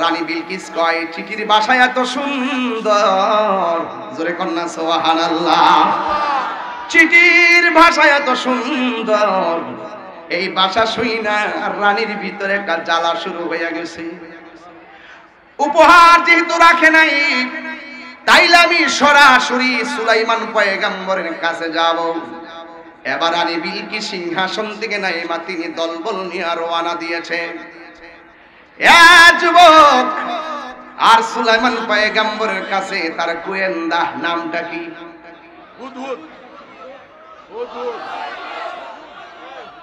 রানী বিলকিস কয় চিঠির ভাষা এত সুন্দর, জোরে কন্যা সুবহানাল্লাহ। চিঠির ভাষা এত সুন্দর, এই ভাষা শুই না রানীর ভিতরে একটা জ্বালা শুরু হয়ে গেছে। উপহার যেহেতু রাখে নাই, তাইলে আমি সরাসরি সুলাইমান পয়গম্বরের কাছে যাব। এবার রানী বিলকিস সিংহাসন থেকে নাইমা তিনি দলবল নিয়ে রওনা দিয়েছে। যুবক আর সুলাইমান পয়গম্বরের কাছে তার গোয়েন্দা নামটা কি? হুদহুদ। হুদহুদ।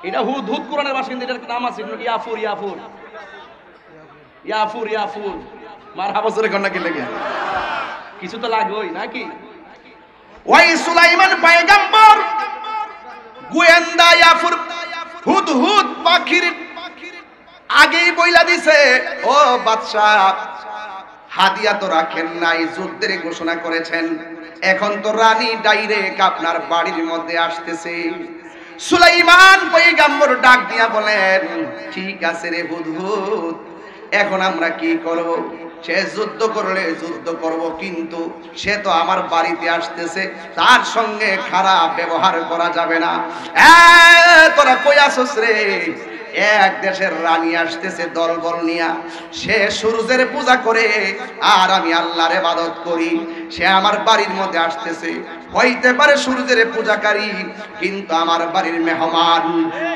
এটা হুদহুদ কোরআনের বাসিন্দা, এটার নাম আছে ইয়াফুর। ইয়াফুর ইয়াফুর ইয়াফুর মারহাবা জোরে কন্যা কি লাগে? কিছু তো লাগবেই নাকি? ওই সুলাইমান পয়গম্বর গোয়েন্দা ইয়াফুর হুদহুদ পাখির আগেই বইলা দিছে, ও বাদশা হাদিয়া তো রাখেন নাই, যুদ্ধের ঘোষণা করেছেন, এখন তো রানী ডাইরেক্ট আপনার বাড়ির মধ্যে আসতেছে। সুলাইমান পয়গম্বর ডাক দিয়া বলেন, ঠিক আছে রে হুদহুদ, এখন আমরা কি করব? সে যুদ্ধ করলে যুদ্ধ করব, কিন্তু সে তো আমার বাড়িতে আসতেছে, তার সঙ্গে খারাপ ব্যবহার করা যাবে না। তোরা কই আসছ রে? এক দেশের রানী আসতেছে দলবল নিয়া, সে সূর্যের পূজা করে আর আমি আল্লাহর ইবাদত করি, সে আমার বাড়ির মধ্যে আসতেছে, হইতে পারে সূর্যের পূজাকারী, কিন্তু আমার বাড়ির মেহমান।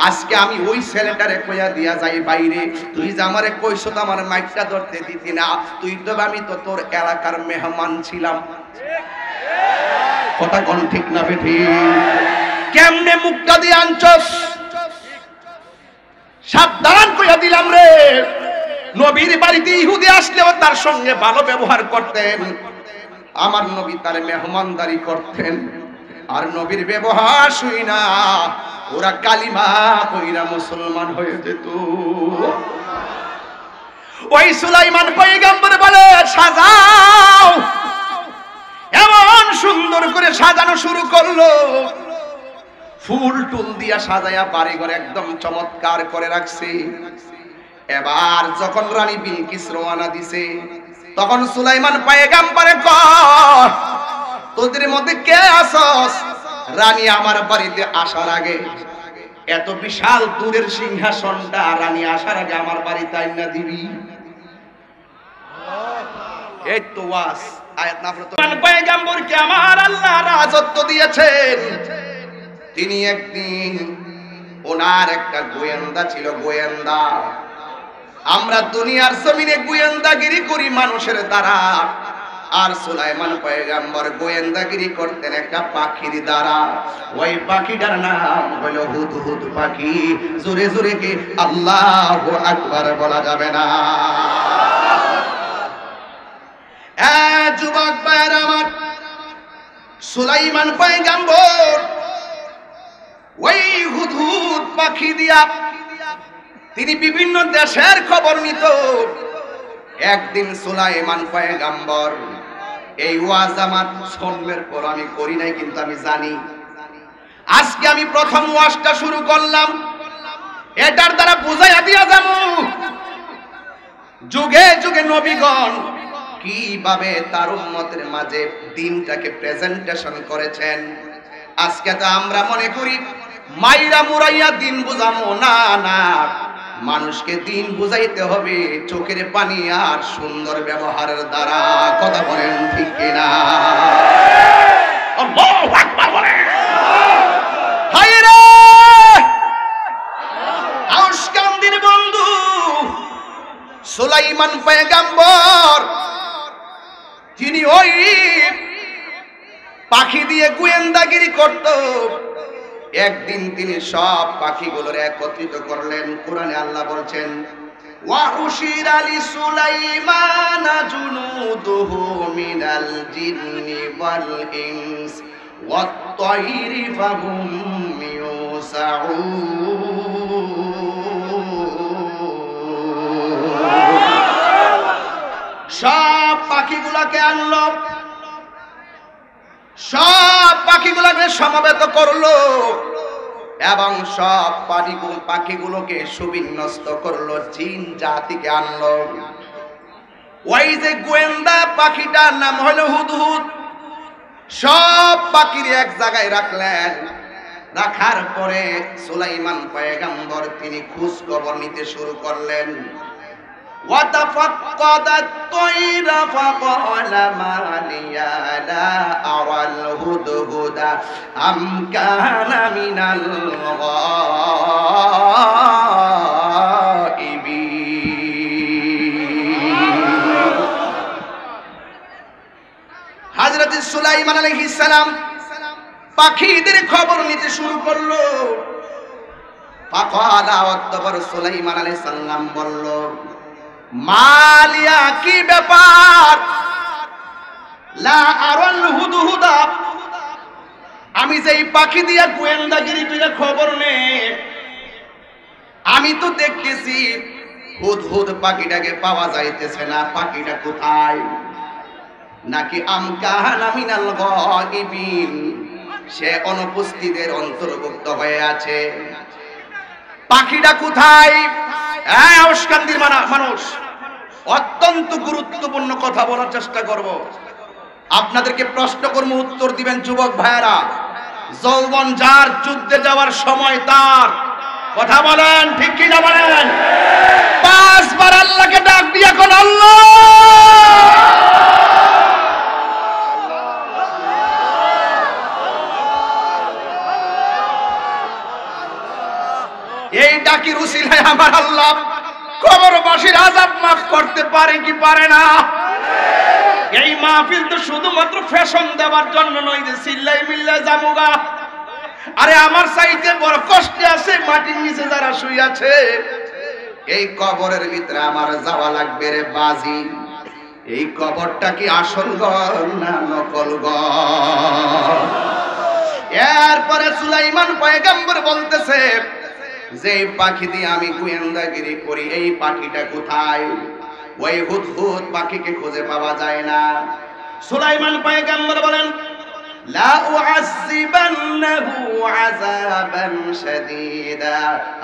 আজকে আমি ওই ছেলেটারে কইয়া দিয়া যাই বাইরে, তুই যে আমারে কইছো তো আমার মাইকটা ধরতে দিতি না, তুই তো আমি তো তোর এলাকার মেহমান ছিলাম। কথা কোন ঠিক না বেঠি? কেমনে মুখটা দিয়ে আনছস? সাবধান কইয়া দিলাম রে, নবীর বাড়িতে ইহুদি আসলেও তার সঙ্গে ভালো ব্যবহার করতেন, আমার নবী তার মেহমানদারি করতেন, আর নবীর ব্যবহার শুই না ওরা কালিমা কইরা মুসলমান হয়ে যেত। ওই সুলাইমান পয়গম্বর বলে, সাজাও। এমন সুন্দর করে সাজানো শুরু করলো, ফুল টুল দিয়া সাজায়া বাড়ি ঘর একদম চমৎকার করে রাখছে। এবার যখন রানী বিলকিস রওনা দিছে, তখন সুলাইমান পয়গম্বরে কয়, তোদের মধ্যে কে আসস? রানী আমার বাড়িতে আসার আগে এত বিশাল দূরের সিংহাসনটা রানী আসার আগে আমার বাড়িতে আইনা দিবি। এই তো ওয়াস আয়াত না পড়তো। পয়গম্বরকে আমার আল্লাহ রাজত্ব দিয়েছেন। তিনি একদিন, ওনার একটা গোয়েন্দা ছিল, গোয়েন্দা। আমরা দুনিয়ার জমিনে গোয়েন্দাগিরি করি মানুষের দ্বারা, আর সুলাইমান পয়গম্বর গোয়েন্দাগিরি করতেন একটা পাখির দ্বারা। ওই পাখিটার নাম হলো হুদহুদ পাখি। জোরে জোরে কি আল্লাহু আকবার বলা যাবে না? যুবক ভাইয়ের আমার, সুলাইমান পয়গম্বর ওই হুদহুদ পাখি দিয়া তিনি বিভিন্ন দেশের খবর নিত। একদিন সুলাইমান পয়গম্বর, এই ওয়াজ আমার জন্মের পর আমি করি নাই, কিন্তু আমি জানি আজকে আমি প্রথম ওয়াজটা শুরু করলাম, এটার দ্বারা বুঝাইয়া দিয়া যাব যুগে যুগে নবীগণ কিভাবে তার উম্মতের মাঝে দিনটাকে প্রেজেন্টেশন করেছেন। আজকে তো আমরা মনে করি মাইরা মুরাইয়া দিন বুঝামো, না না, মানুষকে দিন বুঝাইতে হবে চোখের পানি আর সুন্দর ব্যবহারের দ্বারা। কথা বলেন ঠিক কিনা? আল্লাহু আকবার বলেন। হায় রে আউশকান্দির বন্ধু সুলাইমান পয়গম্বর, তিনি ওই পাখি দিয়ে গোয়েন্দাগিরি করত। একদিন তিনি সব পাখিগুলোর একত্রিত করলেন। কোরআনে আল্লাহ বলছেন, ওয়া উশিরা লিসুলাইমানা জুনুদুহু মিনাল জিন্নি ওয়াল ইনস ওয়াত তায়রি ফাহুম ইউসাউন। সব পাখিগুলোকে আনলো, সব পাখিগুলোকে সমবেত করলো এবং সব পাখিগুলোকে সুবিন্যস্ত করলো, জিন জাতিকে আনলো। ওই যে গোয়েন্দা পাখিটার নাম হলো হুদহুদ, সব পাখির এক জায়গায় রাখলেন। রাখার পরে সুলাইমান পয়গম্বর তিনি খোঁজ খবর নিতে শুরু করলেন। وتفقد الطير فقال ما لي لا أرى الهدهد أم كان من الغائبين। হযরত সুলাইমান আলাইহিস সালাম পাখিদের খবর নিতে শুরু করলো। ফাকালা, অতঃপর সুলাইমান আলাইহিস সালাম বলল, মালিয়া, কি ব্যাপার? লা আরাল হুদহুদা, আমি যেই পাখি দিয়া গোয়েন্দাগিরি করে খবর নে, আমি তো দেখতেছি হুদহুদ পাখিটাকে পাওয়া যাইতেছে না। পাখিটা কোথায়? নাকি আমকাহানা মিনাল গায়িবিন, সে অনুপস্থিতের অন্তর্ভুক্ত হয়ে আছে। পাখিটা কোথায়? আউশকান্দির মানুষ, অত্যন্ত গুরুত্বপূর্ণ কথা বলার চেষ্টা করব। আপনাদেরকে প্রশ্ন করব, উত্তর দিবেন যুবক ভাইয়েরা। যৌবন যার, যুদ্ধে যাওয়ার সময় তার। কথা বলেন, ঠিক কি না বলেন? 5 বার আল্লাহকে ডাক দিয়ে কোন আল্লাহ। এই ডাকির উসিলায় আমার আল্লাহ কবরবাসীর আযাব মাফ করতে পারে কি পারে না? এই মাহফিল তো শুধুমাত্র ফ্যাশন দেওয়ার জন্য নয় যে চিল্লাই মিল্লাই জামুগা। আরে আমার চাইতে বড় কষ্টে আছে মাটির নিচে যারা শুয়ে আছে। এই কবরের ভিতরে আমার যাওয়া লাগবে রে বাজি। এই কবরটা কি আসল ঘর না নকল ঘর? এরপরে সুলাইমান পয়গম্বর বলতেছে, যে পাখি দিয়ে আমি গোয়েন্দাগিরি করি, এই পাখিটা কোথায়? ওই হুদহুদ পাখিকে খুঁজে পাওয়া যায় না। সুলাইমান পয়গম্বর বলেন, লা উআযিবান্নাহু আযাবান শাদীদা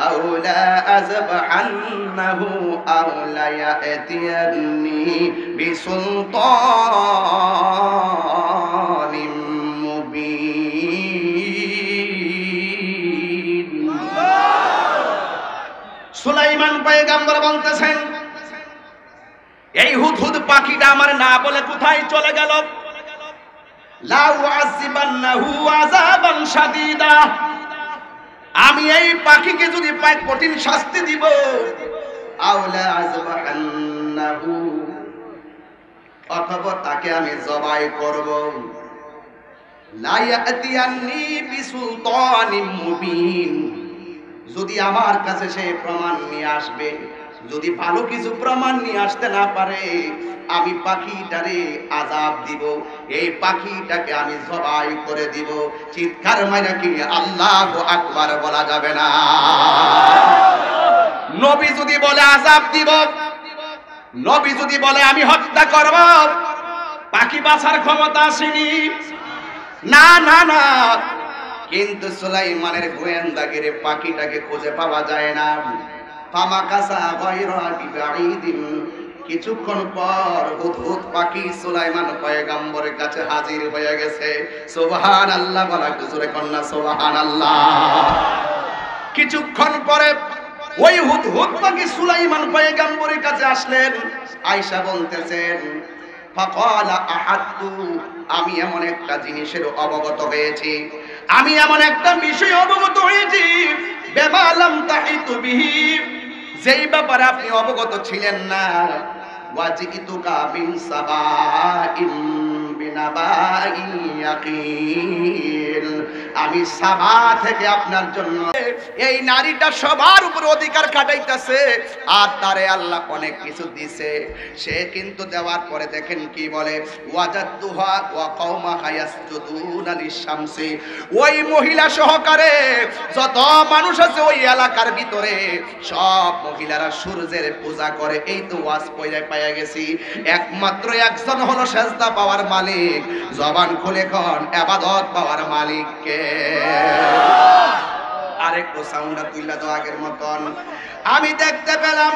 আও লা আযবাহান্নাহু আও লা ইয়াতিয়ান্নি বিসুলতানিম মুবিন। সুলাইমান পয়গম্বর বলতেছেন, এই হুদহুদ পাখিটা আমার না বলে কোথায় চলে গেল? লা উআযিবান্নাহু আযাবান শাদীদা, আমি এই পাখিকে যদি পাই কঠিন শাস্তি দিব। আও লা আযবাহান্নাহু, অথবা তাকে আমি জবাই করব। লা ইয়াতিয়ান্নি বিসুলতানিম মুবিন, যদি আমার কাছে সে প্রমাণ নিয়ে আসবে, যদি ভালো কিছু প্রমাণ নিয়ে আসতে না পারে, আমি পাখিটারে আযাব দিব, এই পাখিটাকে আমি জবাই করে দিব। চিৎকার মাইরা কি আল্লাহু আকবার বলা যাবে না? নবী যদি বলে আযাব দিব, নবী যদি বলে আমি হত্যা করব, পাখি বাঁচার ক্ষমতা আসেনি। না না না, কিন্তু সুলাইমানের গোয়েন্দাগিরি পাখিটাকে খুঁজে পাওয়া যায় না। কিছুক্ষণ পর হুদহুদ পাখি সুলাইমান পয়গম্বরের কাছে হাজির হয়ে গেছে। সুবহানাল্লাহ বলা, জোরে কন্যা সুবহানাল্লাহ। কিছুক্ষণ পরে ওই হুদহুদ পাখি সুলাইমান পয়গম্বরের কাছে আসলেন। আয়েশা বলতেছেন, ফাকালা আহাত্তু, আমি এমন একটা জিনিসের অবগত হয়েছি, আমি এমন একটা বিষয় অবগত হয়েছি, বিমা লাম তাহিতু বিহি, যেই ব্যাপারে আপনি অবগত ছিলেন না। ওয়াজিতুকা বিন সাবাইন বিনাবাইন ইয়াকিন, আমি সাবা থেকে আপনার জন্য, এই নারীটা সবার উপর অধিকার খাটাইতেছে, আর তারে আল্লাহ অনেক কিছু দিছে। সে কিন্তু দেওয়ার পরে দেখেন কি বলে, ওয়াজাতুহা ওয়া কওমাহা ইয়াসজুদুনা লিশ-শামসি, ওই মহিলা সহকারে যত মানুষ আছে ওই এলাকার ভিতরে সব মহিলারা সূর্যের পূজা করে। এই তো ওয়াজ পয়রা পাইয়া গেছি, একমাত্র একজন হলো সেজদা পাওয়ার মালিক। জবান খুলে কোন ইবাদত পাওয়ার মালিক কে? আরেকটু সাউন্ডটা তুইলা তো আগের মতন। আমি দেখতে পেলাম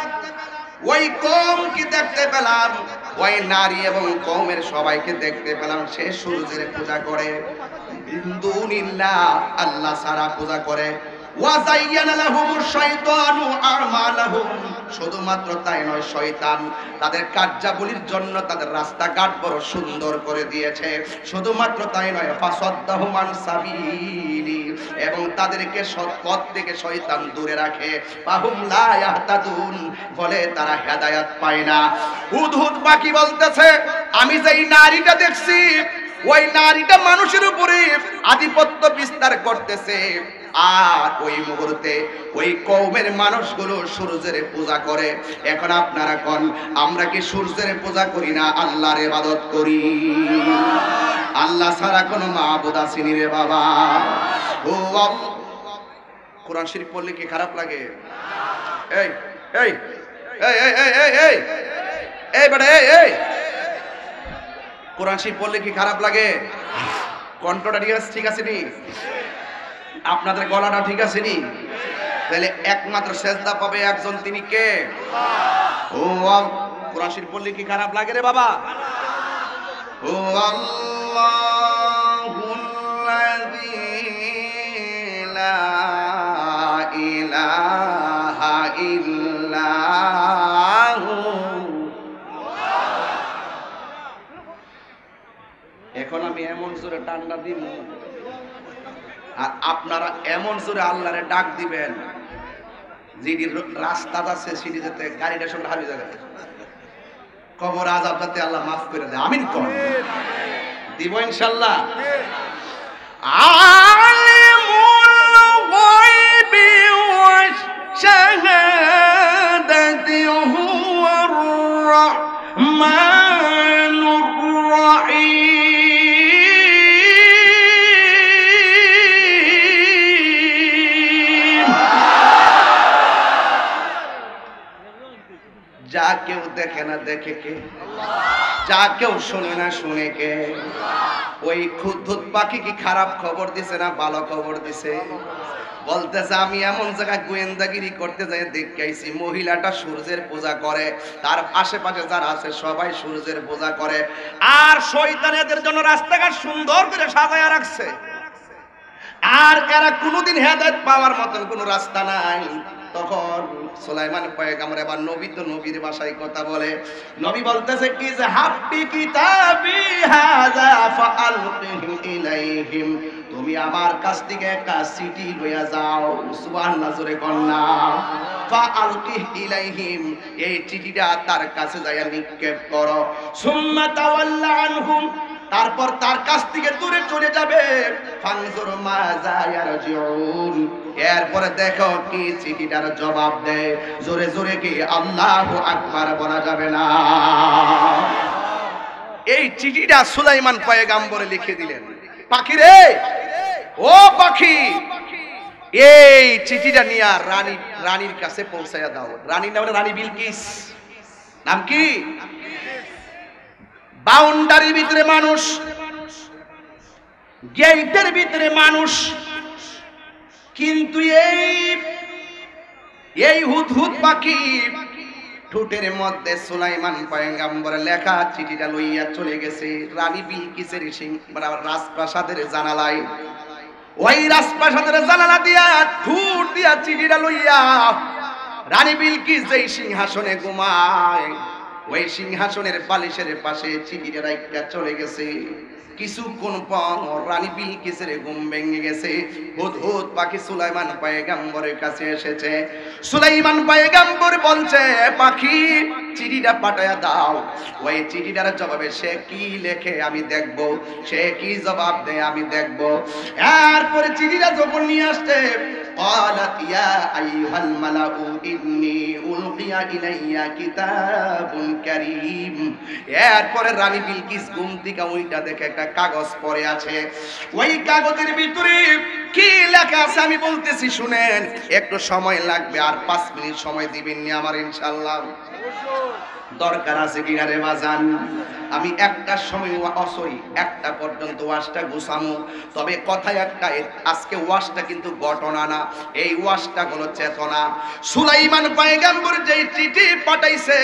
ওই কম কি দেখতে পেলাম, ওই নারী এবং কওমের সবাইকে দেখতে পেলাম সে সূর্যের পূজা করে, বিন্দুনিল্লাহ আল্লাহ ছাড়া পূজা করে। ওয়াজাইয়ানা লাহুমুশ শাইতানু আমালাহুম, শুধুমাত্র তাই নয়, শয়তান তাদের কার্যাবলীর জন্য তাদের রাস্তাঘাট বড় সুন্দর করে দিয়েছে। শুধুমাত্র তাই নয়, ফাসাদ্দাহুম আন সাবিলি, এবং তাদেরকে সৎ পথ থেকে শয়তান দূরে রাখে। ফাহুম লা ইয়াহতাদুন, বলে তারা হেদায়েত পায় না। হুদহুদ পাখি বলতেছে, আমি যেই নারীটা দেখছি ওই নারীটা মানুষের উপরে আধিপত্য বিস্তার করতেছে, আর ওই মুহূর্তে ওই কওমের মানুষগুলো সূর্যের পূজা করে। এখন আপনারা কোন, আমরা কি সূর্যের পূজা করি না আল্লাহর ইবাদত করি? আল্লাহ ছাড়া কোনো মাবুদ আসেনি রে বাবা। ও কোরআন শরীফ পড়লে কি খারাপ লাগে? এই এই এই এই এই এই এই এই বেটা এই এই, কোরআন শরীফ পড়লে কি খারাপ লাগে? কণ্ঠটা ঠিক আছে নি? আপনাদের গলাটা ঠিক আছে নি? তাহলে একমাত্র সেজদা পাবে একজন, তিনি কে? ও কোরআন শরীফ পড়লে কি খারাপ লাগে রে বাবা? ও আল্লাহুল্লাযী লা ইলাহা ইল্লাহু। এখন আমি এমন জোরে টান্ডা দিব আর আপনারা এমন জোরে আল্লাহরে ডাক দিবেন, যিনি রাস্তা আছে সেটি যাতে গাড়িটার সঙ্গে হারিয়ে যাবে, কবর আযাব যাতে আল্লাহ মাফ করে দেয়। আমিন কোন দিব ইনশাআল্লাহ। আলিমুল গায়বি ওয়াশ শাহাদাতি হুয়ার রাহমানুর রাহিম। যা কেউ দেখে না দেখে কে? যা কেউ শুনে না শুনে কে? ওই খুদ্দুত পাখি কি খারাপ খবর দিছে না ভালো খবর দিছে? বলতেছে, আমি এমন জায়গায় গোয়েন্দাগিরি করতে যাই দেখাইছি মহিলাটা সূর্যের পূজা করে, তার আশেপাশে যারা আছে সবাই সূর্যের পূজা করে, আর শয়তান এদের জন্য রাস্তাঘাট সুন্দর করে সাজায়া রাখছে, আর এরা কোনোদিন হেদায়েত পাওয়ার মতন কোনো রাস্তা নাই। তখন সুলাইমান পয়গম্বর এবার নবী তো নবীর ভাষায় কথা বলে। নবী বলতেছে কি যে হাব্বি কিতাবি হাযা ফাআলকিহি ইলাইহিম, তুমি আমার কাছ থেকে একটা চিঠি লইয়া যাও। সুবহানাল্লাহ, জোরে কন্না। ফাআলকিহি ইলাইহিম, এই চিঠিটা তার কাছে যাইয়া নিক্ষেপ করো। সুম্মা তাওয়াল্লা আনহুম, তারপর তার কাছ থেকে দূরে চলে যাবে। ফানজুর মাজা ইয়ারজিউন, এরপরে দেখো কি চিঠিটার জবাব দেয়। জোরে জোরে কি আল্লাহু আকবার বলা যাবে না? এই চিঠিটা সুলাইমান পয়গম্বরে লিখে দিলেন। পাখি রে, ও পাখি, এই চিঠিটা নিয়ে রানীর কাছে পৌঁছায়া দাও। রানীর নাম রানী বিলকিস। নাম কি? বাউন্ডারির ভিতরে মানুষ, গেটের ভিতরে মানুষ, কিন্তু এই হুদহুদ পাখি ঠোঁটের মধ্যে সুলাইমান পয়গম্বরের লেখা চিঠিটা লইয়া চলে গেছে রানী বিলকিসের রাজপ্রাসাদের জানালায়। ওই রাজপ্রাসাদের জানালা দিয়া ঠোঁট দিয়া চিঠিটা লইয়া রানী বিলকিস যেই সিংহাসনে ঘুমায়, ওই সিংহাসনের বালিশের পাশে চিঠিটা রাইখা চলে গেছে। কিছুক্ষণ পর রানী বিলকিসের ঘুম ভেঙে গেছে। হুদহুদ পাখি সুলাইমান পয়গম্বরের কাছে এসেছে। সুলাইমান পয়গম্বর বলছে, পাখি চিঠিটা পাঠায়া দাও। ওই চিঠিটার জবাবে সে কি লেখে আমি দেখব, সে কি জবাব দেয় আমি দেখব। এরপরে চিঠিটা যখন নিয়ে আসছে, قالت يا أيها الملأ إني ألقي إلي كتاب كريم। এরপরে রানী বিলকিস ঘুম থেকে ওইটা দেখে একটা কাগজ পড়ে আছে। ওই কাগজের ভিতরে কি লেখা আছে আমি বলতেছি, শুনেন। একটু সময় লাগবে, আর 5 মিনিট সময় দিবেন নি আমার ইনশাআল্লাহ। দরকার আছে কিনা রে বাজান? আমি একটার সময় একটা পর্যন্ত ওয়াজটা গুছামু, তবে কথা একটা, আজকে ওয়াজটা কিন্তু ঘটনা না, এই ওয়াজটা হলো চেতনা। সুলাইমান পয়গম্বর যেই চিঠি পাঠাইছে,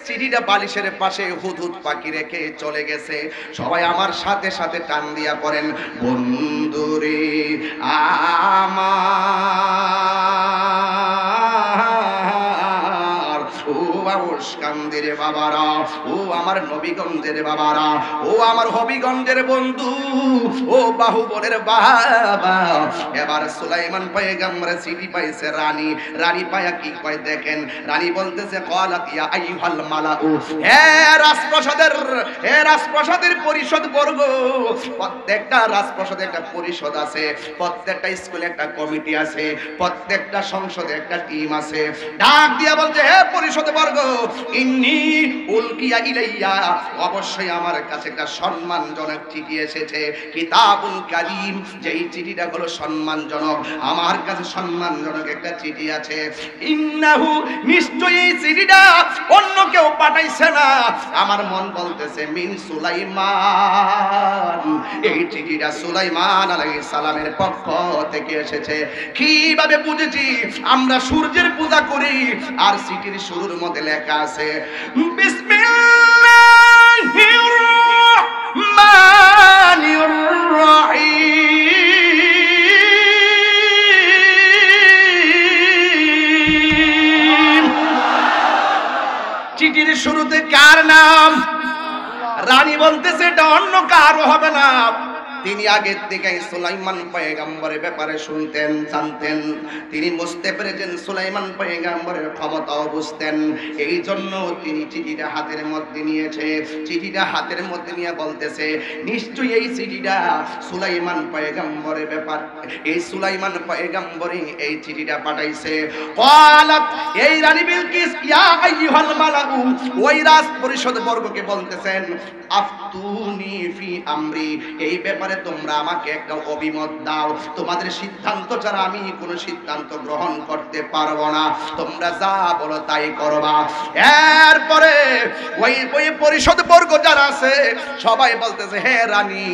চিঠিটা বালিশের পাশে হুদহুদ পাখি রেখে চলে গেছে। সবাই আমার সাথে সাথে টান দিয়া পড়েন, বন্ধুরে আমার, ও আউশকান্দের বাবারা, ও আমার নবীগঞ্জের বাবারা, ও আমার হবিগঞ্জের বন্ধু, ও বাহুবলের বাবা। এবার সুলাইমান পয়গম্বর চিঠি পাইছে রানী, রানী পায়া কি কয় দেখেন, রানী বলতেছে ক্বালাত ইয়া আইয়ুহাল মালাউ, হে রাজপ্রাসাদের পরিষদ বর্গ, প্রত্যেকটা রাজপ্রাসাদে একটা পরিষদ আছে, প্রত্যেকটা স্কুলে একটা কমিটি আছে, প্রত্যেকটা সংসদে একটা টিম আছে। ডাক দিয়া বলছে, হে পরিষদ বর্গ, ইন্নী উলকিয়া ইলাইয়া, অবশ্যই আমার কাছে একটা সম্মানজনক চিঠি এসেছে, কিতাবুল কারীম, যেই চিঠিটা হলো সম্মানজনক, আমার কাছে সম্মানজনক একটা চিঠি আছে। ইন্নাহু, নিশ্চয়ই এই চিঠিটা অন্য কেউ পাঠাইছে না, আমার মন বলতেছে মিন সুলাইমান, এই চিঠিটা সুলাইমান আলাইহিস সালামের পক্ষ থেকে এসেছে। কিভাবে বুঝেছি? আমরা সূর্যের পূজা করি, আর চিঠির শুরুর মধ্যে লেখা আছে বিসমিল্লাহির রহমানির রহিম। চিঠির শুরুতে কার নাম? রানী বলতেছে এটা অন্য কারো হবে না, তিনি আগের থেকে সুলাইমান পয়গম্বরের ব্যাপারে শুনতেন, জানতেন, তিনি বুঝতে পেরেছেন সুলাইমান পয়গম্বরের ক্ষমতাও বুঝতেন, এই জন্য তিনি চিঠিটা হাতের মধ্যে নিয়েছে। চিঠিটা হাতের মধ্যে নিয়ে বলতেছে, নিশ্চয়ই এই চিঠিটা সুলাইমান পয়গম্বরের ব্যাপার, এই সুলাইমান পয়গম্বরই এই চিঠিটা পাঠাইছে। ক্বালাত, এই রানী বিলকিস, ইয়া আইয়ুহাল মালাউ, ওই রাজ পরিষদ বর্গকে বলতেছেন, আফতুনি ফি আমরি, এই ব্যাপারে তোমরা আমাকে একটা অভিমত দাও, তোমাদের সিদ্ধান্ত ছাড়া আমি কোনো সিদ্ধান্ত গ্রহণ করতে পারবো না, তোমরা যা বলো তাই করবা। এরপরে ওই পরিষদ বর্গ যারা আছে সবাই বলতেছে, হে রানী,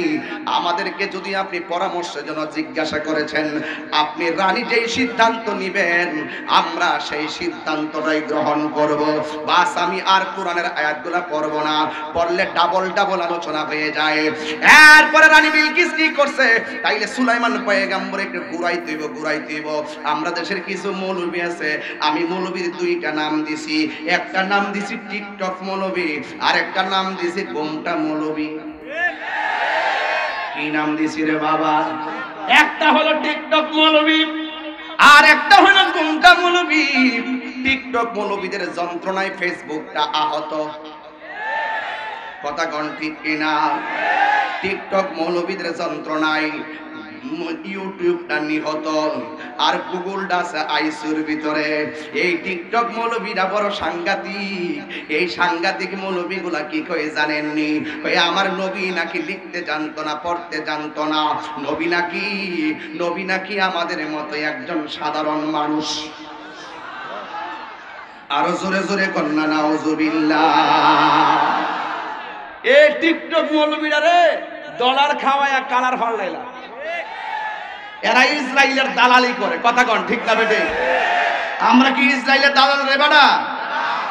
আমাদেরকে যদি আপনি পরামর্শের জন্য জিজ্ঞাসা করেছেন, আপনি রানী যেই সিদ্ধান্ত নিবেন আমরা সেই সিদ্ধান্তটাই গ্রহণ করব। বাস, আমি আর কোরআনের আয়াতগুলো পড়ব না, পড়লে ডাবল আলোচনা হয়ে যায়। এরপরে রানী বিলকিস কি করছে, তাইলে সুলাইমান পয়গম্বর একটু ঘুরাইতে হইব। আমরা দেশের কিছু মৌলবি আছে, আমি মৌলবীর দুইটা নাম দিছি, একটা নাম দিছি টিকটক মৌলবি, আর একটা নাম দিছি গোমটা মৌলবি। কি নাম দিছি রে বাবা? একটা হলো টিকটক মৌলবি, আর একটা হলো গোমটা মৌলবি। টিকটক মৌলবিদের যন্ত্রণায় ফেসবুকটা আহত, কথা কোন ঠিক কিনা? টিকটক মৌলবীদের যন্ত্রণায় ইউটিউবটা নিহত, আর গুগলটা আছে আইসিউর ভিতরে। এই টিকটক মৌলবীরা বড় সাংঘাতিক। এই সাংঘাতিক মৌলবীগুলা কি কই জানেননি? ওই আমার নবী নাকি লিখতে জানতো না, পড়তে জানতো না, নবী নাকি আমাদের মতো একজন সাধারণ মানুষ। আরো জোরে জোরে কন্যা নাউজুবিল্লাহ। এই টিকটক মৌলবীরা রে ডলার খাওয়ায়া কালার ফাড়লাইলা, এরা ইসরায়েলের দালালি করে, কথা কন ঠিক না বেটে? আমরা কি ইসরায়েলের দালাল রে বেটা?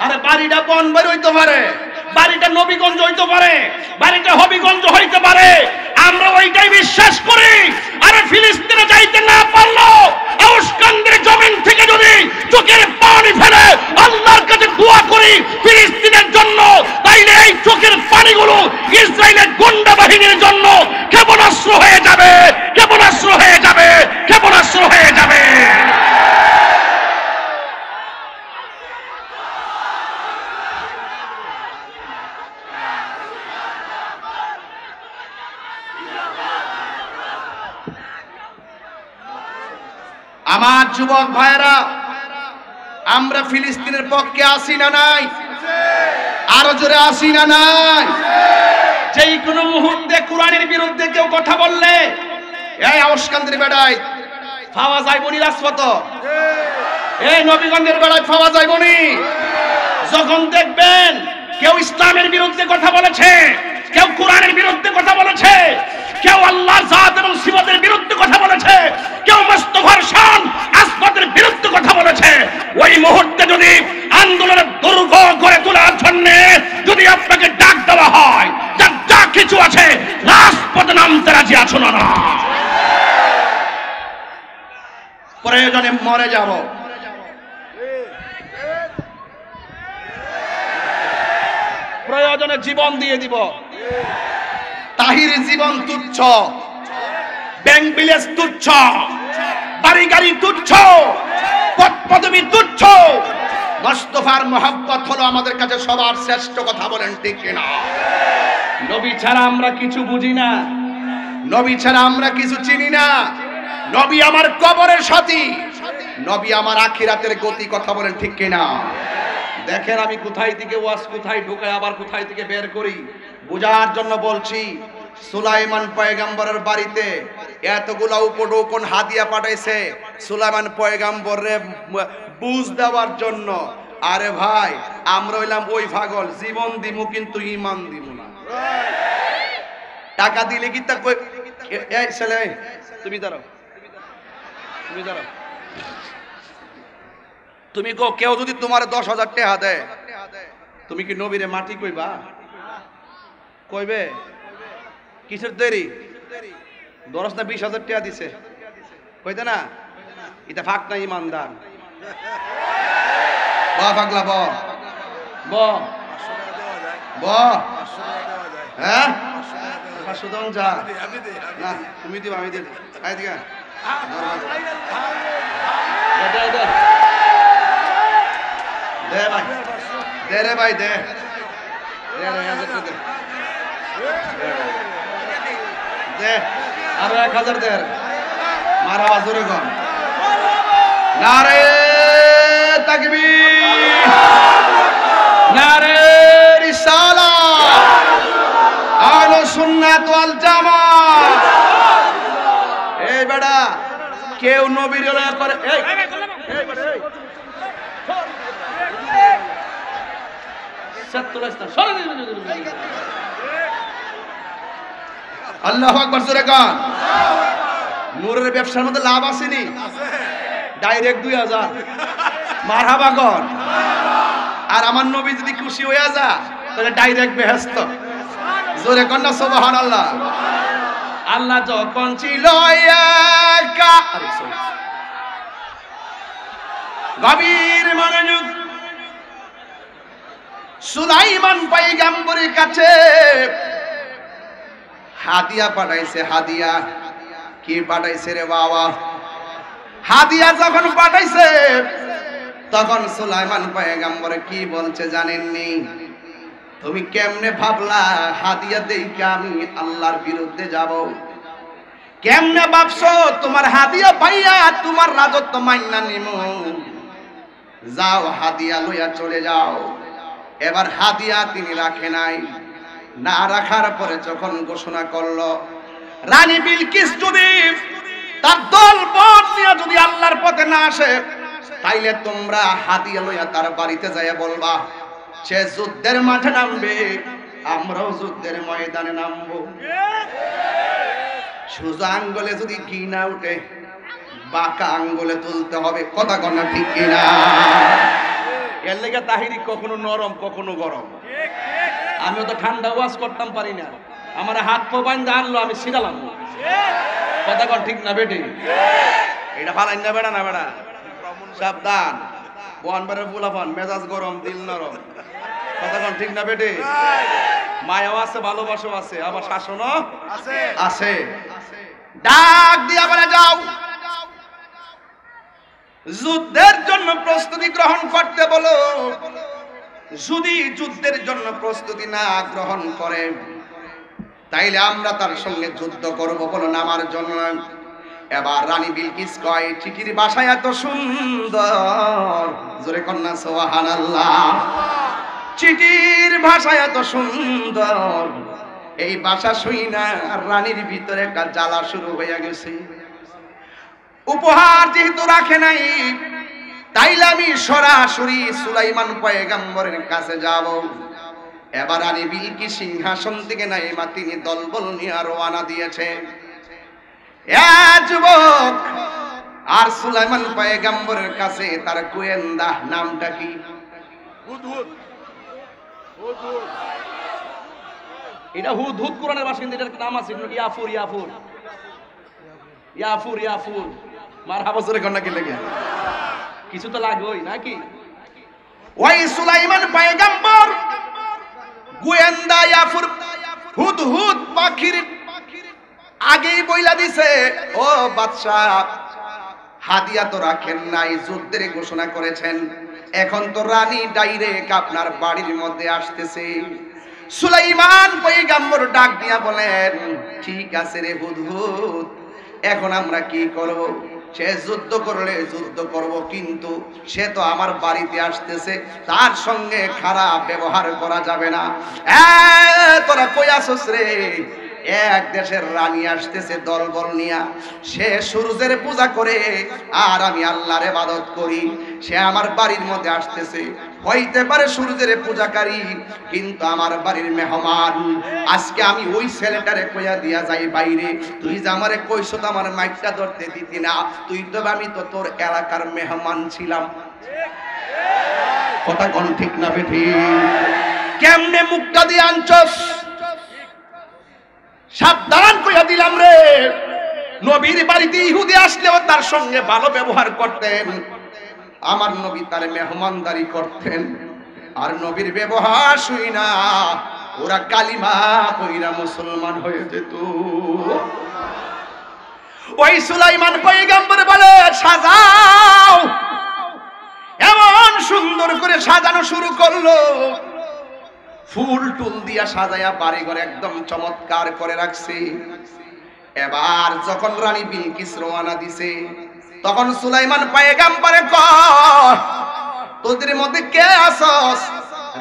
আরে বাড়িটা বনবাড়ি হইতে পারে, বাড়িটা নবীগঞ্জ হইতে পারে, বাড়িটা হবিগঞ্জ হইতে পারে, আমরা ওইটাই বিশ্বাস করি। আরে ফিলিস্তিনে যাইতে না পারলো আউশকান্দের জমিন থেকে যদি চোখের পানি ফেলে আল্লাহর কাছে দোয়া করি ফিলিস্তিনের জন্য, তাইলে এই চোখের পানিগুলো ইসরায়েলের গুন্ডা বাহিনীর জন্য ক্ষেপণাস্ত্র হয়ে যাবে, ক্ষেপণাস্ত্র হয়ে যাবে, ক্ষেপণাস্ত্র হয়ে যাবে। আমার যুবক ভাইরা, আমরা ফিলিস্তিনের পক্ষে আসি না নাই? আরো জোরে আসি না নাই? যেই কোনো মুহূর্তে কোরআনের বিরুদ্ধে কেউ কথা বললে এই আউশকান্দের বেড়ায় পাওয়া যাইবনি রাজপথ, এই নবীগঞ্জের বেড়ায় পাওয়া যাইবনি। যখন দেখবেন কেউ ইসলামের বিরুদ্ধে কথা বলেছে, কেউ কোরআনের বিরুদ্ধে কথা বলেছে, কেউ আল্লাহর জাত এবং সিফাতের বিরুদ্ধে কথা বলেছে, কেউ মুস্তাফার শান আসমাতের বিরুদ্ধে কথা বলেছে। ওই মুহূর্তে যদি আন্দোলনের দুর্গ গড়ে তোলার জন্য যদি আপনাকে ডাক দেওয়া হয়, যা কিছু আছে রাজপথে নামতে রাজি আছো না? প্রয়োজনে মরে যাব, প্রয়োজনে জীবন দিয়ে দিব। তাহির জীবন তুচ্ছ, ব্যাংক বিলেজ তুচ্ছ, বাড়ি গাড়ি তুচ্ছ, পদ পদবি তুচ্ছ। মুস্তাফার মহব্বত হলো আমাদের কাছে সবার শ্রেষ্ঠ, কথা বলেন ঠিক কিনা? নবী ছাড়া আমরা কিছু বুঝি না, নবী ছাড়া আমরা কিছু চিনি না। নবী আমার কবরের সাথী, নবী আমার আখিরাতের গতি, কথা বলেন ঠিক কিনা? দেখেন আমি কোথায় থেকে ওয়াজ কোথায় ঢুকাই আবার কোথায় থেকে বের করি। বুঝার জন্য বলছি। সুলাইমান পয়গম্বরের বাড়িতে এতগুলা উপঢৌকন হাদিয়া পাঠাইছে সুলাইমান পয়গম্বরে বুঝ দেওয়ার জন্য। আরে ভাই, আমরা হইলাম ওই পাগল, জীবন দিমু কিন্তু ঈমান দিমু না। টাকা দিলে কি তা এই ছেলে তুমি দাঁড়াও, তুমি দাঁড়াও। তুমি কেউ যদি তোমার 10,000 টাকা দেয়, তুমি কি নবীরে মাটি কইবা? কইবে? কিসের দেরি? 10 না 20,000 টাকা দিছে, কইতে না? এটা ফাঁক না ইমানদার। বা পাগলা ব ব ব হ্যাঁ 500 দাও যা না, তুমি দিবা আমি দিই। আই দিগা দে ভাই, দে রে ভাই, দে দে দে আরো 1000 দে। মারা জোরে গন, নারে তাকবীর, নারে রিসালাত, আহলে সুন্নাত ওয়াল জামাত। এই বেটা কেউ নবীর লয়া করে, এই আল্লাহু আকবার জোরে গান। নূরের ব্যবসার মধ্যে লাভ আসেনি? ডাইরেক্ট 2000 মারহাবা কর। আর আমার নবী যদি খুশি হয়ে যা তাহলে ডাইরেক্ট বেহেশত। জোরে কর না সুবহানাল্লাহ। আল্লাহ যখন ছিল একা, গভীর মনোযোগ। সুলাইমান পয়গম্বরের কাছে হাদিয়া পাঠাইছে। হাদিয়া কি পাঠাইছে রে বাবা? হাদিয়া যখন পাঠাইছে তখন সুলাইমান পয়গম্বর কি বলছে জানেননি? তুমি কেমনে ভাবলা হাদিয়া দেইকে আমি আল্লাহর বিরুদ্ধে যাব? কেমনে ভাবছো তোমার হাদিয়া পাইয়া তোমার রাজত্ব মাইনা নিমু? যাও হাদিয়া লইয়া চলে যাও। এবার হাদিয়া তিনি রাখে নাই। না রাখার পরে যখন ঘোষণা করলো রানী বিলকিস যদি তার দল বল নিয়ে যদি আল্লাহর পথে না আসে, তাইলে তোমরা হাদিয়া লইয়া তার বাড়িতে যাইয়া বলবা সে যুদ্ধের মাঠে নামবে, আমরাও যুদ্ধের ময়দানে নামবো। সোজা আঙ্গুলে যদি ঘি না উঠে বাঁকা আঙ্গুলে তুলতে হবে, কথা কন্যা ঠিক কিনা? এর লেগে তাহিরি কখনো নরম কখনো গরম। আমিও তো ঠান্ডা ওয়াজ করতাম পারি না, আমার হাত পা বান্ধা আনলো আমি ছিড়ালাম। কথা কন ঠিক না বেটি? এটা ফালাইন না বেড়া, না বেড়া সাবধান। বনবারের বুলাফান মেজাজ গরম দিল নরম, কথা কন ঠিক না বেটি? মায়াও আছে ভালোবাসাও আছে, আবার শাসনও আছে। ডাক দিয়া বলে যাও যুদ্ধের জন্য প্রস্তুতি গ্রহণ করতে বলো। যদি যুদ্ধের জন্য প্রস্তুতি না গ্রহণ করে তাইলে আমরা তার সঙ্গে যুদ্ধ করব, বলো নামার জন্য। এবার রানী বিলকিস কয় চিঠির ভাষা এত সুন্দর, জোরে কন্যা সুবহানাল্লাহ। চিঠির ভাষা এত সুন্দর, এই ভাষা শুই না রানীর ভিতরে একটা জ্বালা শুরু হয়ে গেছে। উপহার যেহেতু রাখে নাই, তাইলে আমি সরাসরি সুলাইমান পয়গম্বরের কাছে যাব। এবার রানী বিলকিস সিংহাসন থেকে নাইমা তিনি দলবল নিয়ে রওনা দিয়েছে। যুবক আর সুলাইমান পয়গম্বরের কাছে তার গোয়েন্দা নামটা কি? হুদহুদ। হুদহুদ। এটা হুদহুদ কোরআনের বাসিন্দা, এটার নাম আছে ইয়াফুর। ইয়াফুর ইয়াফুর ইয়াফুর মারহাবা জোরে কন্যা কি লাগে, কিছু তো লাগবেই নাকি? ওই সুলাইমান পয়গম্বর গোয়েন্দা ইয়াফুর হুদহুদ পাখির আগেই বইলা দিছে, ও বাদশাহ হাদিয়া তো রাখেন নাই, যুদ্ধের ঘোষণা করেছেন, এখন তো রানী ডাইরেক্ট আপনার বাড়ির মধ্যে আসতেছে। সুলাইমান পয়গম্বর ডাক দিয়া বলেন, ঠিক আছে রে হুদহুদ, এখন আমরা কি করব? সে যুদ্ধ করলে যুদ্ধ করব, কিন্তু সে তো আমার বাড়িতে আসতেছে, তার সঙ্গে খারাপ ব্যবহার করা যাবে না। তোরা কই আসছ রে? এক দেশের রানী আসতেছে দলবল নিয়া, সে সূর্যের পূজা করে আর আমি আল্লাহর ইবাদত করি, সে আমার বাড়ির মধ্যে আসতেছে, হইতে পারে সূর্যের পূজাকারী, কিন্তু আমার বাড়ির মেহমান। আজকে আমি ওই ছেলেটারে কইয়া দিয়া যাই, বাইরে তুই যে আমারে কইছ তো আমার মাইকটা ধরতে দিতি না, তুই তো আমি তো তোর এলাকার মেহমান ছিলাম। কথা কোন ঠিক না বেঠি? কেমনে মুখটা দিয়ে আনছস? সাবধান কইয়া দিলাম রে, নবীর বাড়িতে ইহুদি আসলেও তার সঙ্গে ভালো ব্যবহার করতেন, আমার নবী তার মেহমানদারি করতেন, আর নবীর ব্যবহার শুই না ওরা কালিমা কইরা মুসলমান হয়ে যেত। ওই সুলাইমান পয়গম্বর বলে, সাজাও। এমন সুন্দর করে সাজানো শুরু করলো, ফুল টুল দিয়া সাজায়া বাড়ি ঘর একদম চমৎকার করে রাখছে। এবার যখন রানী বিলকিস রওনা দিছে, তখন সুলাইমান পয়গম্বরে কয়, তোদের মধ্যে কে আসস?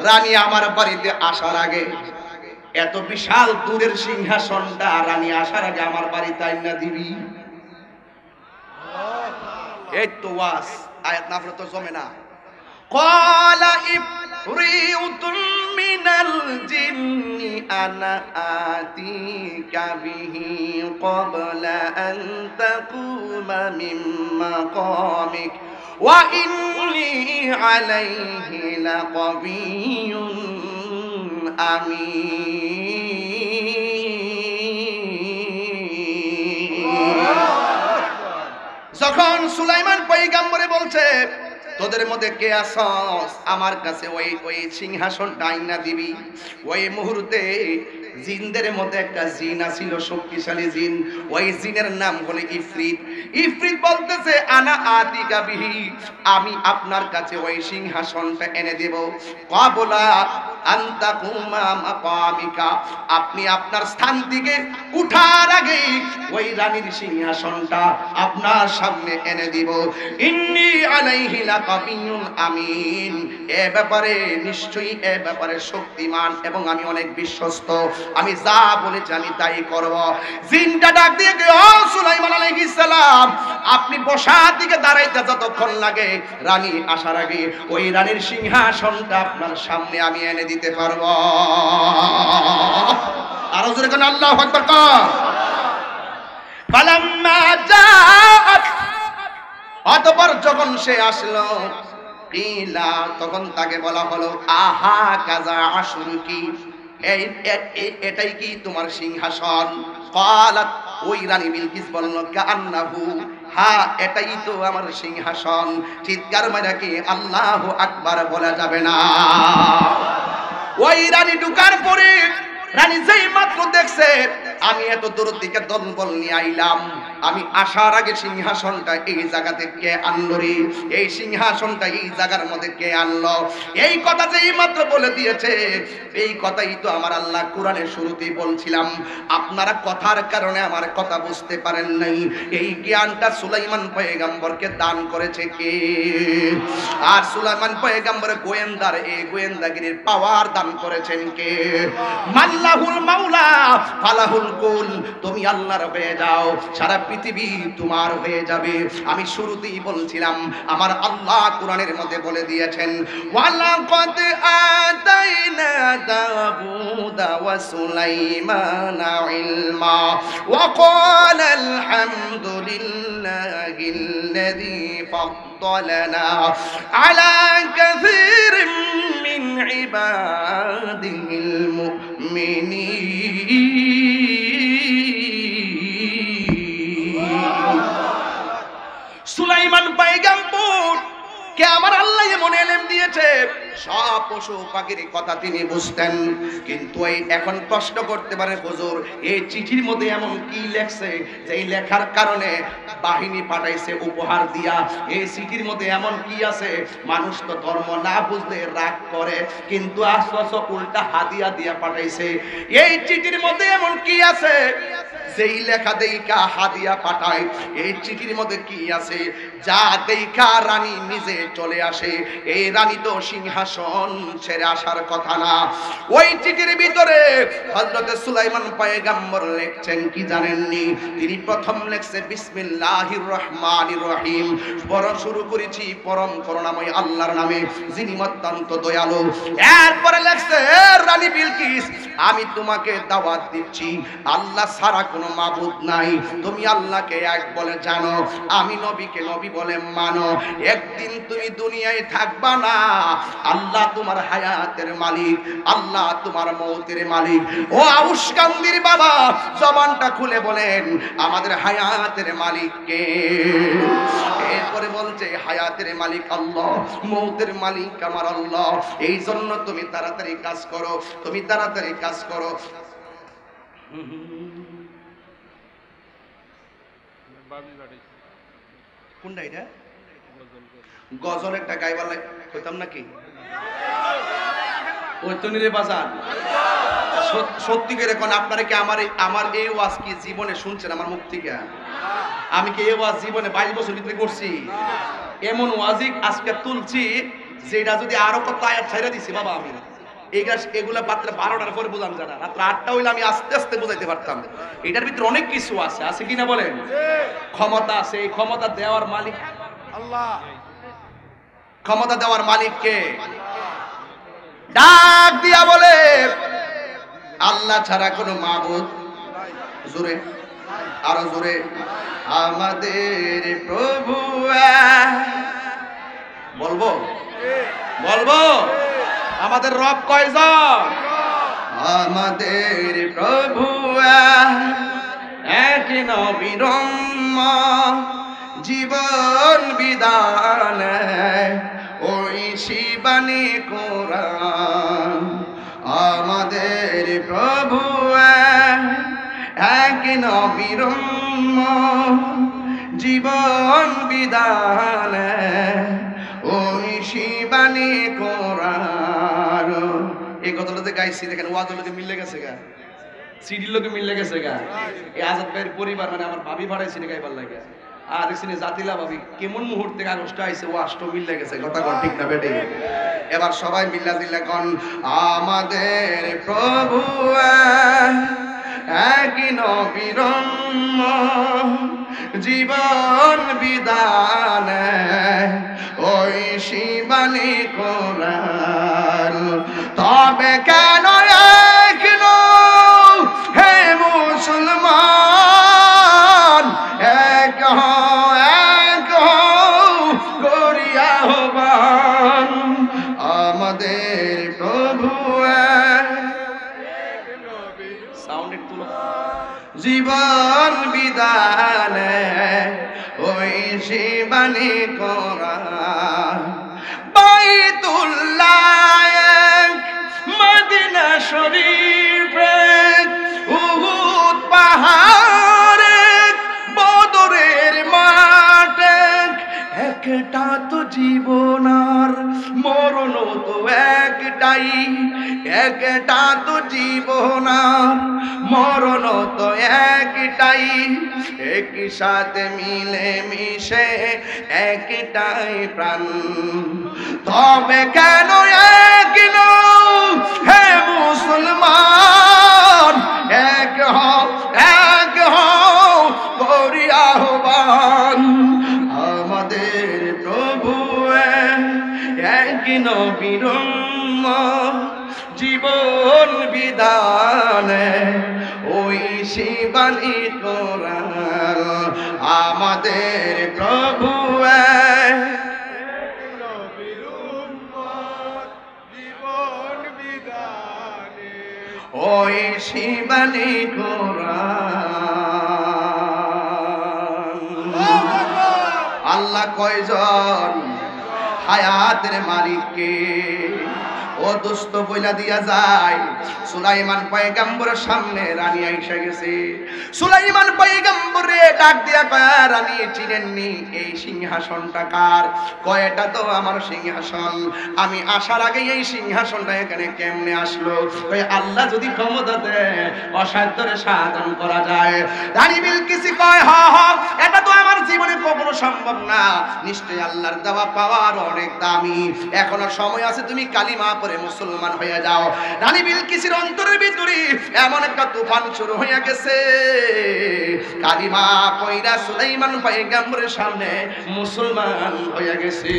রানী আমার বাড়িতে আসার আগে এত বিশাল দূরের সিংহাসনটা রানী আসার আগে আমার বাড়িতে আইনা দিবি? এই তো ওয়াস, আয়াত না পড়লে তো জমে না। ক্বালা ইফরিতুম মিনাল জিন্নি আনা আতিকা বিহি ক্বাবলা আন তাকুমা মিন মাকামিক ওয়া ইন্নী আলাইহি লাকাবিয়্যুন আমিন। যখন সুলাইমান পয়গম্বরে বলছে, তোদের মধ্যে কে আসস আমার কাছে ওই সিংহাসনটা আইনা দিবি, ওই মুহূর্তে জিনদের মধ্যে একটা জিন আছিল, শক্তিশালী জিন, ওই জিনের নাম হলো ইফরিত। ইফরিত বলতেছে, আনা আতিকা বিহি, আমি আপনার কাছে ওই সিংহাসনটা এনে দেব, ক্বাবলা আন তাকুমা মাকামিকা, আপনি আপনার স্থান থেকে উঠার আগে ওই রানীর সিংহাসনটা আপনার সামনে এনে দিব। ইন্নী আলাইহি লাকাবিয়্যুন আমিন, এ ব্যাপারে নিশ্চয়ই এ ব্যাপারে শক্তিমান এবং আমি অনেক বিশ্বস্ত, আমি যা বলেছি আমি তাই করব। জিনটা ডাক দিয়ে কে, ও সুলাইমান আলাইহিস সালাম, আপনি বসার দিকে দাঁড়াইতে যতক্ষণ লাগে, রানী আসার আগে ওই রানীর সিংহাসনটা আপনার সামনে আমি এনে দিতে পারব। আরো জোরে কোন আল্লাহু আকবার কর। ফালাম্মা জাআত, অতঃপর যখন সে আসলো, কিলা, তখন তাকে বলা হলো, আহা কাজা আশুরকি, এটাই কি তোমার সিংহাসন? ক্বালাত, ওই রানী বিলকিস বলল, কান্নাহু, হ্যাঁ এটাই তো আমার সিংহাসন। চিৎকার মারা কি আল্লাহু আকবার বলা যাবে না? ওই রানী ঢুকার পরে রানী যেই মাত্র দেখছে আমি এত দূর থেকে দলবল নিয়ে আইলাম, আমি আসার আগে সিংহাসনটা এই জায়গাতে কে আনলো রে, এই সিংহাসনটা এই জায়গার মধ্যে কে আনলো, এই কথা যেই মাত্র বলে দিয়েছে, এই কথাই তো আমার আল্লাহ কোরআনের শুরুতেই বলছিলাম, আপনারা কথার কারণে আমার কথা বুঝতে পারেন নাই। এই জ্ঞানটা সুলাইমান পয়গম্বরকে দান করেছে কে? আর সুলাইমান পয়গম্বর গোয়েন্দার এই গোয়েন্দাগিরির পাওয়ার দান করেছেন কে? মান আল্লাহুল মাওলা ফালাহুল কুল, তুমি আল্লাহর হয়ে যাও, সারা পৃথিবী তোমার হয়ে যাবে। আমি শুরুতেই বলছিলাম আমার আল্লাহ কোরআনের মধ্যে বলে দিয়েছেন ওয়ালাকাদ আতাইনা দাউদা ওয়া সুলাইমানা ইলমা ওয়া ক্বালা আলহামদুলিল্লাহিল্লাযী ফাদ্দালানা আলা কাসীরিম মিন ইবাদিহিল মুমিনিন। সুলাইমান পয়গম্বর কে আমার আল্লাহ এমন ইলম দিয়েছে, সব পশু পাখির কথা তিনি বুঝতেন। কিন্তু এই এখন প্রশ্ন করতে পারে হুজুর এই চিঠির মধ্যে এমন কি লেখছে যে এই লেখার কারণে বাহিনী পাঠাইছে উপহার দিয়া? এই চিঠির মধ্যে এমন কি আছে? মানুষ তো ধর্ম না বুঝলে রাগ করে, কিন্তু আসলে উল্টা হাদিয়া দিয়া পাঠাইছে। এই চিঠির মধ্যে এমন কি আছে যেই লেখা দেইকা হাদিয়া পাঠায়? এই চিঠির মধ্যে কি আছে যা দেইকা রানী নিজে চলে আসে? এই রানী তো সিংহাসন ছেড়ে আসার কথা না। ওই চিঠির ভিতরে হযরত সুলাইমান পয়গম্বর লিখছেন কি জানেননি? তিনি প্রথম লিখছে বিসমিল্লাহির রহমানির রহিম, পড়া শুরু করেছি পরম করুণাময় আল্লাহর নামে যিনি অত্যন্ত দয়ালু। এরপরে লিখছে রানী বিলকিস আমি তোমাকে দাওয়াত দিচ্ছি আল্লাহ ছাড়া কোনো মাবুদ নাই, তুমি আল্লাহকে এক বলে জানো, আমি নবীকে নবী বলে মানো। একদিন তুমি দুনিয়ায় থাকবা না, আল্লাহ তোমার হায়াতের মালিক, আল্লাহ তোমার মৌতের মালিক। ও আউশকান্দির বাবা জবানটা খুলে বলেন আমাদের হায়াতের মালিক কে? এরপরে বলছে হায়াতের মালিক আল্লাহ, মৌতের মালিক আমার আল্লাহ। এই জন্য তুমি তাড়াতাড়ি কাজ করো, তুমি তাড়াতাড়ি কাজ করো। কোনটা এটা? গজল একটা গাইবার কইতাম নাকি? ওই তো নিরে বাজান সত্যি করে কোন আপনারা কি আমার এই ওয়াজ কি জীবনে শুনছেন আমার মুখ থেকে? আমি কি এই ওয়াজ জীবনে 22 বছর ভিতরে করছি? এমন ওয়াজিক আজকে তুলছি যেটা যদি আরো কত আয়াত ছাইরা দিছি বাবা আমি এগুলা পাত্রে 12টার পরে বোঝান জানা, রাত্র 8টা হইলে আমি আস্তে আস্তে বোঝাইতে পারতাম। এটার ভিতরে অনেক কিছু আছে, আছে কিনা বলেন? ক্ষমতা আছে, এই ক্ষমতা দেওয়ার মালিক আল্লাহ। ক্ষমতা দেওয়ার মালিক কে? ডাক দিয়া বলে আল্লাহ ছাড়া কোনো মাবুদ জোরে, আরো জোরে, আমাদের প্রভু। বলবো বলবো আমাদের রব কয়জন? আমাদের প্রভু এক নবীর জীবন বিধান ওই শিবানী কোরআন। আমাদের প্রভু এক নবীর জীবন বিধান ওই শিবানী কোরআন। এই কথাটা যে গাইছি দেখেন ওয়াজের লোকে মিলে গেছে গা, সিডির লোকে মিলে গেছে গা। এই আজাদ ভাইয়ের পরিবার মানে আমার ভাবি ভাড়াইছি গাইবার লাগে। আর এখানে জাতিলা ভাবি কেমন মুহূর্তে কাগজটা আইছে ও আষ্ট মিলে গেছে, কথা কর ঠিক না বেটে? এবার সবাই মিল্লা দিল্লা কন আমাদের প্রভু এক নবীর জীবন বিধান ওই শিবানী কোরআন। তবে কেন এক হে মুসলমান এক করিয়া হবান আমাদের প্রভু জীবন বিধান ওই শিবানী কোরআন। বাইতুল্লাহ মদিনা শরীফ উহুদ পাহাড়ে বদরের মাঠে একটা তো জীবন আর মরণ তো একটাই, একটা তো জীবন আর মরণ তো একটাই, একই সাথে মিলে মিশে একটাই প্রাণ। তবে কেন এক হে মুসলমান বিধানে ওই শিবানী কোরআন আমাদের প্রভু ওই শিবানী কোরআন। আল্লাহ কয়জন? হায়াতের মালিককে। ও দোস্ত বইলা দিয়া যায়, সুলাইমান পয়গম্বরের সামনে রানী আইসা গেছে। সুলাইমান পয়গম্বরে ডাক দিয়া কয়, রানী চিনেননি এই সিংহাসনটা কার? কয় এটা তো আমার সিংহাসন, আমি আসার আগে এই সিংহাসনটা এখানে কেমনে আসলো? কয় আল্লাহ যদি ক্ষমতা দেয় অসাধ্যরে সাধন করা যায়। রানী বিলকিস কয় হ হ, এটা তো আমার জীবনে কখনো সম্ভব না, নিশ্চয়ই আল্লাহর দেওয়া পাওয়ার অনেক দামি, এখনো সময় আছে, তুমি কালিমা পড়ে মুসলমান হয়ে যাও। রানী বিলকিসের অন্তরের ভিতরে এমন একটা তুফান শুরু হয়ে গেছে, কালিমা পয়রা সুলাইমান পয়গম্বরের সামনে মুসলমান হয়ে গেছে।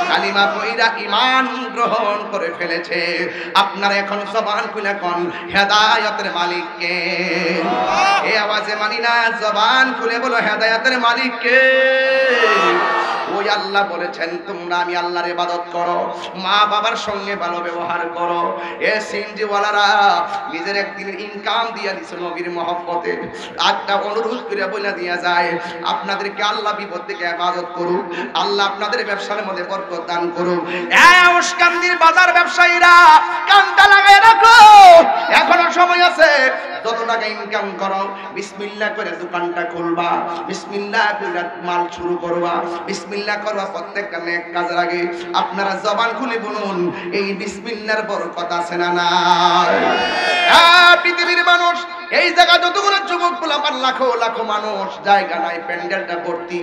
কালিমা পয়রা ঈমান গ্রহণ করে ফেলেছে। আপনারা এখন জবান খুলে কোন হেদায়েতের মালিক কে? এই আওয়াজে মানি না, জবান খুলে বলো হেদায়েতের মালিক কে? ওই আল্লাহ বলেছেন তোমরা আমি আল্লাহর ইবাদত করো, মা বাবার সঙ্গে ভালো ব্যবহার করো। এ সিনজিওয়ালারা নিজের একদিনের ইনকাম দিয়া দিছে নবীর মহব্বতে। একটা অনুরোধ করে বলে দিয়া যায়, আপনাদেরকে আল্লাহ বিপদ থেকে ইবাদত করুক, আল্লাহ আপনাদের ব্যবসার মধ্যে বরকত দান করুক। ওসকান্দির বাজার ব্যবসায়ীরা কানটা লাগায় রাখো, এখনো সময় আছে। যত টাকা ইনকাম করো বিসমিল্লাহ করে দোকানটা খুলবা, বিসমিল্লাহ করে মাল শুরু করবা, বিসমিল্লাহ করবা প্রত্যেকটা নেক কাজের আগে। আপনারা জবান খুলে বলুন, এই বিসমিল্লাহর বরকত আছে না নাই? পৃথিবীর মানুষ, এই জায়গা যতগুলো যুবক পোলাপান লাখো লাখো মানুষ, জায়গা নাই, প্যান্ডেলটা ভর্তি।